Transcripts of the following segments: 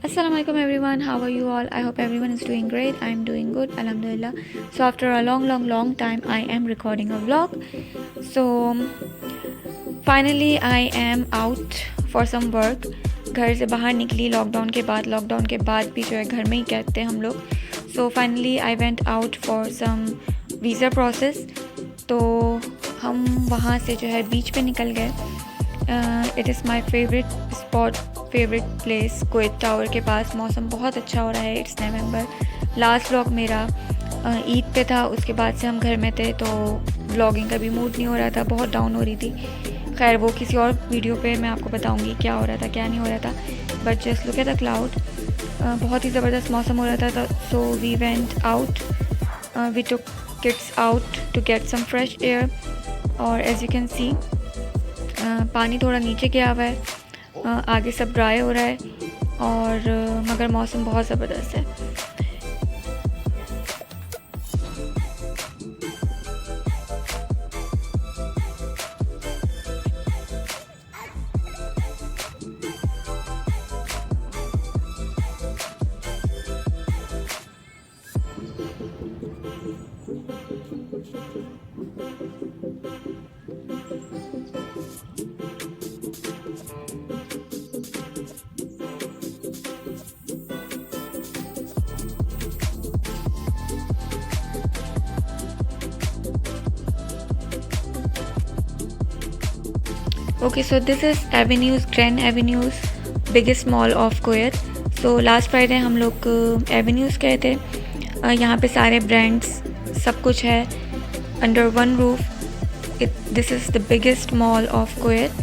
Assalamualaikum everyone, how are you all? I hope everyone is doing great. I'm doing good, alhamdulillah. So after a long time I am recording a vlog. So finally I am out for some work. घर से बाहर निकली lockdown के बाद भी जो है घर में ही कहते हैं हम लोग. So finally I went out for some visa process. तो हम वहाँ से जो है बीच पे निकल गए. It is my favourite spot, favourite place Kuwait tower के पास. मौसम बहुत अच्छा हो रहा है. It's November. लास्ट व्लॉग मेरा ईद पे था, उसके बाद से हम घर में थे तो व्लॉगिंग का भी मूड नहीं हो रहा था, बहुत डाउन हो रही थी. खैर वो किसी और वीडियो पे मैं आपको बताऊंगी क्या हो रहा था क्या नहीं हो रहा था. But just look at the cloud. बहुत ही ज़बरदस्त मौसम हो रहा था. So we went out, we took kids out to get some fresh air. और एज यू कैन सी पानी थोड़ा नीचे गया हुआ है, आगे सब ड्राई हो रहा है और मगर मौसम बहुत ज़बरदस्त है. Okay, so this is Avenues, Grand Avenues, biggest mall of Kuwait. So last Friday हम लोग Avenues गए थे. यहाँ पे सारे ब्रांड्स सब कुछ है under one roof. This is the biggest mall of Kuwait.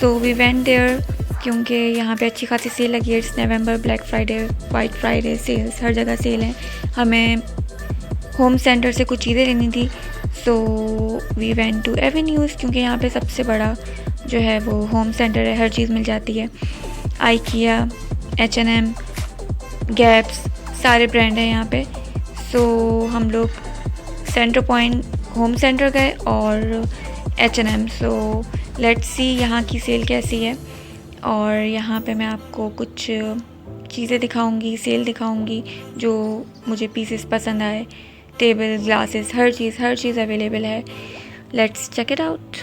So we went there क्योंकि यहाँ पे अच्छी खासी सेल लगी है. It's November, black Friday, white Friday, sales हर जगह सेल है. हमें होम सेंटर से कुछ चीज़ें लेनी थी. So we went to Avenues क्योंकि यहाँ पे सबसे बड़ा जो है वो होम सेंटर है, हर चीज़ मिल जाती है. आइकिया, H&M, गैप्स, सारे ब्रांड हैं यहाँ पे. सो हम लोग सेंटर पॉइंट होम सेंटर गए और H&M. सो लेट्स सी यहाँ की सेल कैसी है. और यहाँ पे मैं आपको कुछ चीज़ें दिखाऊंगी, सेल दिखाऊंगी जो मुझे पीसेस पसंद आए. टेबल, ग्लासेस, हर चीज़ अवेलेबल है. Let's check it out.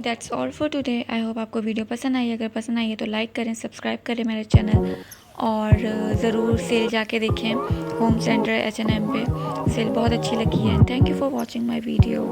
That's all for today. I hope आपको वीडियो पसंद आई। अगर पसंद आई है तो लाइक करें, सब्सक्राइब करें मेरे चैनल, और ज़रूर सेल जाके देखें होम सेंटर H&M पे। सेल बहुत अच्छी लगी है। Thank you for watching my video.